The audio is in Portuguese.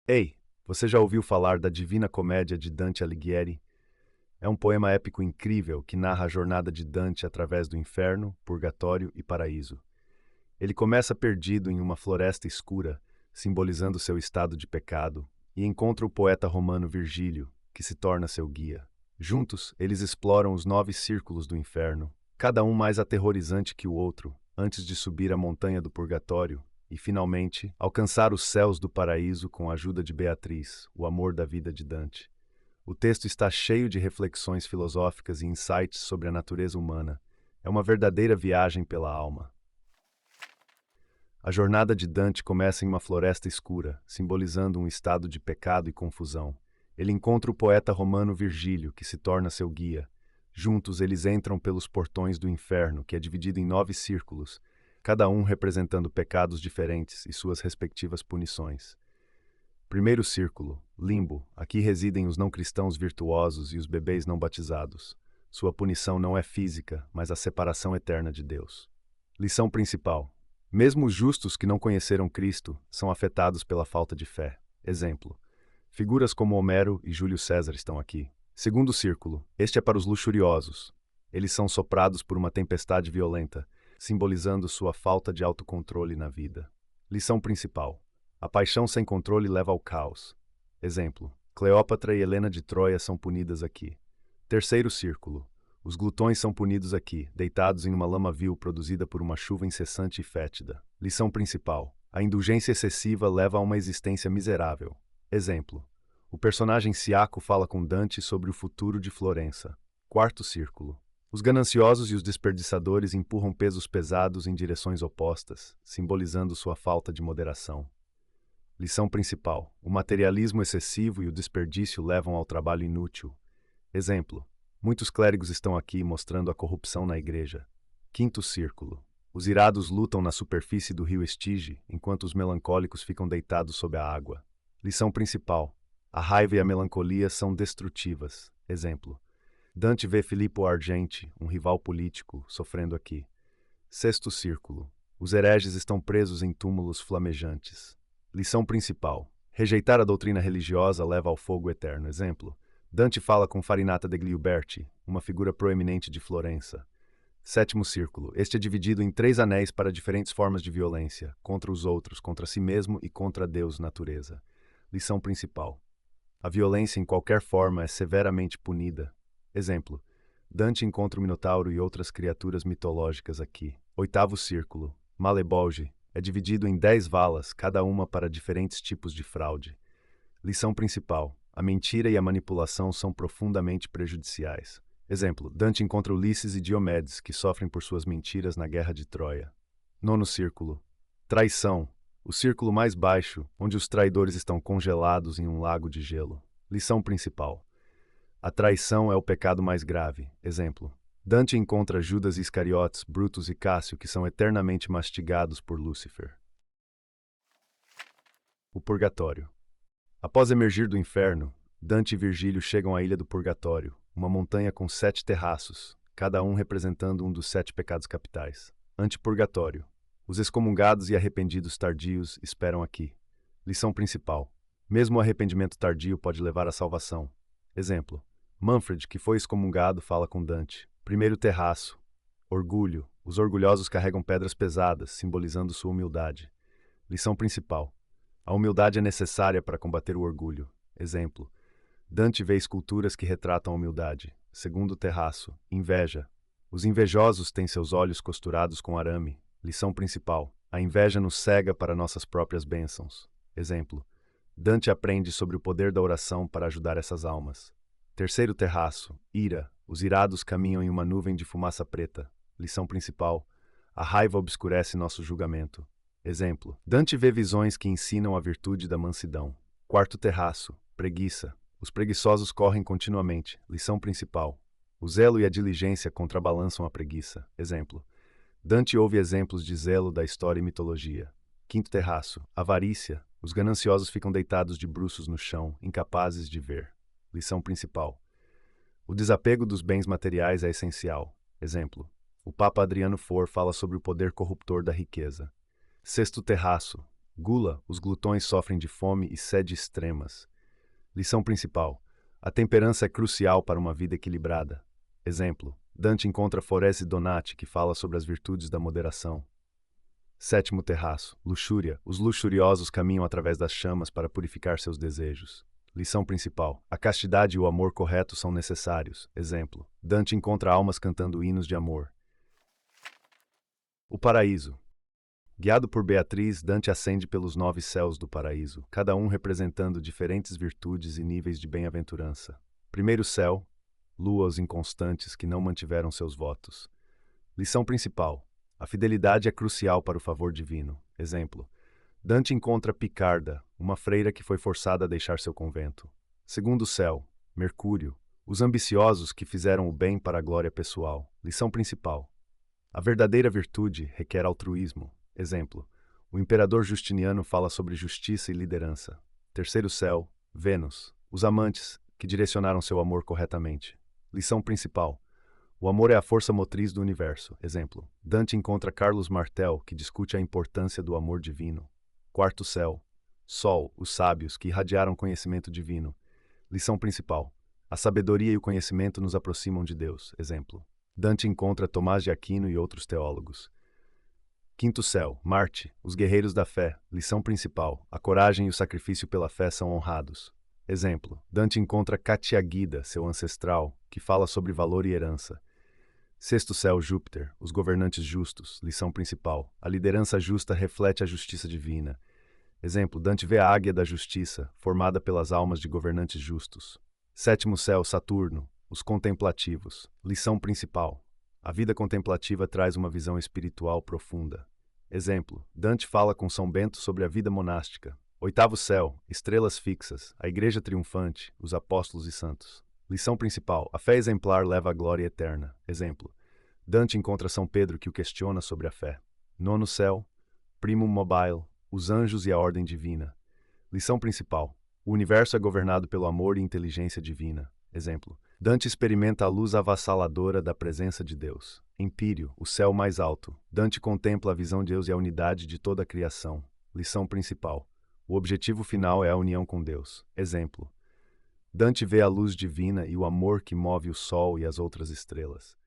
Ei, você já ouviu falar da Divina Comédia de Dante Alighieri? É um poema épico incrível que narra a jornada de Dante através do inferno, purgatório e paraíso. Ele começa perdido em uma floresta escura, simbolizando seu estado de pecado, e encontra o poeta romano Virgílio, que se torna seu guia. Juntos, eles exploram os 9 círculos do inferno, cada um mais aterrorizante que o outro, antes de subir a montanha do purgatório e, finalmente, alcançar os céus do paraíso com a ajuda de Beatriz, o amor da vida de Dante. O texto está cheio de reflexões filosóficas e insights sobre a natureza humana. É uma verdadeira viagem pela alma. A jornada de Dante começa em uma floresta escura, simbolizando um estado de pecado e confusão. Ele encontra o poeta romano Virgílio, que se torna seu guia. Juntos, eles entram pelos portões do inferno, que é dividido em 9 círculos, cada um representando pecados diferentes e suas respectivas punições. Primeiro círculo, limbo. Aqui residem os não cristãos virtuosos e os bebês não batizados. Sua punição não é física, mas a separação eterna de Deus. Lição principal. Mesmo os justos que não conheceram Cristo são afetados pela falta de fé. Exemplo. Figuras como Homero e Júlio César estão aqui. Segundo círculo. Este é para os luxuriosos. Eles são soprados por uma tempestade violenta, simbolizando sua falta de autocontrole na vida. Lição principal. A paixão sem controle leva ao caos. Exemplo. Cleópatra e Helena de Troia são punidas aqui. Terceiro círculo. Os glutões são punidos aqui, deitados em uma lama vil produzida por uma chuva incessante e fétida. Lição principal. A indulgência excessiva leva a uma existência miserável. Exemplo. O personagem Siaco fala com Dante sobre o futuro de Florença. Quarto círculo. Os gananciosos e os desperdiçadores empurram pesos pesados em direções opostas, simbolizando sua falta de moderação. Lição principal. O materialismo excessivo e o desperdício levam ao trabalho inútil. Exemplo. Muitos clérigos estão aqui mostrando a corrupção na igreja. Quinto círculo. Os irados lutam na superfície do rio Estige, enquanto os melancólicos ficam deitados sob a água. Lição principal. A raiva e a melancolia são destrutivas. Exemplo. Dante vê Filippo Argenti, um rival político, sofrendo aqui. Sexto círculo. Os hereges estão presos em túmulos flamejantes. Lição principal. Rejeitar a doutrina religiosa leva ao fogo eterno. Exemplo. Dante fala com Farinata degli Uberti, uma figura proeminente de Florença. Sétimo círculo. Este é dividido em 3 anéis para diferentes formas de violência, contra os outros, contra si mesmo e contra Deus, natureza. Lição principal. A violência em qualquer forma é severamente punida. Exemplo. Dante encontra o Minotauro e outras criaturas mitológicas aqui. Oitavo círculo. Malebolge. É dividido em 10 valas, cada uma para diferentes tipos de fraude. Lição principal. A mentira e a manipulação são profundamente prejudiciais. Exemplo. Dante encontra Ulisses e Diomedes, que sofrem por suas mentiras na Guerra de Troia. Nono círculo. Traição. O círculo mais baixo, onde os traidores estão congelados em um lago de gelo. Lição principal. A traição é o pecado mais grave. Exemplo. Dante encontra Judas Iscariotes, Brutus e Cássio, que são eternamente mastigados por Lúcifer. O purgatório. Após emergir do inferno, Dante e Virgílio chegam à ilha do purgatório, uma montanha com 7 terraços, cada um representando um dos 7 pecados capitais. Antipurgatório. Os excomungados e arrependidos tardios esperam aqui. Lição principal. Mesmo o arrependimento tardio pode levar à salvação. Exemplo. Manfred, que foi excomungado, fala com Dante. Primeiro terraço. Orgulho. Os orgulhosos carregam pedras pesadas, simbolizando sua humildade. Lição principal. A humildade é necessária para combater o orgulho. Exemplo. Dante vê esculturas que retratam a humildade. Segundo terraço. Inveja. Os invejosos têm seus olhos costurados com arame. Lição principal. A inveja nos cega para nossas próprias bênçãos. Exemplo. Dante aprende sobre o poder da oração para ajudar essas almas. Terceiro terraço. Ira. Os irados caminham em uma nuvem de fumaça preta. Lição principal. A raiva obscurece nosso julgamento. Exemplo. Dante vê visões que ensinam a virtude da mansidão. Quarto terraço. Preguiça. Os preguiçosos correm continuamente. Lição principal. O zelo e a diligência contrabalançam a preguiça. Exemplo. Dante ouve exemplos de zelo da história e mitologia. Quinto terraço. Avarícia. Os gananciosos ficam deitados de bruços no chão, incapazes de ver. Lição principal. O desapego dos bens materiais é essencial. Exemplo. O Papa Adriano IV fala sobre o poder corruptor da riqueza. Sexto terraço. Gula, os glutões sofrem de fome e sede extremas. Lição principal. A temperança é crucial para uma vida equilibrada. Exemplo. Dante encontra Forese Donati, que fala sobre as virtudes da moderação. Sétimo terraço. Luxúria. Os luxuriosos caminham através das chamas para purificar seus desejos. Lição principal. A castidade e o amor correto são necessários. Exemplo. Dante encontra almas cantando hinos de amor. O paraíso. Guiado por Beatriz, Dante ascende pelos 9 céus do paraíso, cada um representando diferentes virtudes e níveis de bem-aventurança. Primeiro céu, lua aos inconstantes que não mantiveram seus votos. Lição principal. A fidelidade é crucial para o favor divino. Exemplo. Dante encontra Picarda, uma freira que foi forçada a deixar seu convento. Segundo céu, Mercúrio, os ambiciosos que fizeram o bem para a glória pessoal. Lição principal. A verdadeira virtude requer altruísmo. Exemplo. O imperador Justiniano fala sobre justiça e liderança. Terceiro céu, Vênus, os amantes que direcionaram seu amor corretamente. Lição principal. O amor é a força motriz do universo. Exemplo. Dante encontra Carlos Martel, que discute a importância do amor divino. Quarto céu. Sol, os sábios que irradiaram conhecimento divino. Lição principal. A sabedoria e o conhecimento nos aproximam de Deus. Exemplo. Dante encontra Tomás de Aquino e outros teólogos. Quinto céu. Marte, os guerreiros da fé. Lição principal. A coragem e o sacrifício pela fé são honrados. Exemplo. Dante encontra Catiaguida, seu ancestral, que fala sobre valor e herança. Sexto céu, Júpiter, os governantes justos. Lição principal. A liderança justa reflete a justiça divina. Exemplo. Dante vê a águia da justiça, formada pelas almas de governantes justos. Sétimo céu, Saturno, os contemplativos. Lição principal. A vida contemplativa traz uma visão espiritual profunda. Exemplo. Dante fala com São Bento sobre a vida monástica. Oitavo céu, estrelas fixas, a igreja triunfante, os apóstolos e santos. Lição principal. A fé exemplar leva à glória eterna. Exemplo. Dante encontra São Pedro que o questiona sobre a fé. Nono céu, primum mobile, os anjos e a ordem divina. Lição principal. O universo é governado pelo amor e inteligência divina. Exemplo. Dante experimenta a luz avassaladora da presença de Deus. Empírio, o céu mais alto. Dante contempla a visão de Deus e a unidade de toda a criação. Lição principal. O objetivo final é a união com Deus. Exemplo. Dante vê a luz divina e o amor que move o sol e as outras estrelas.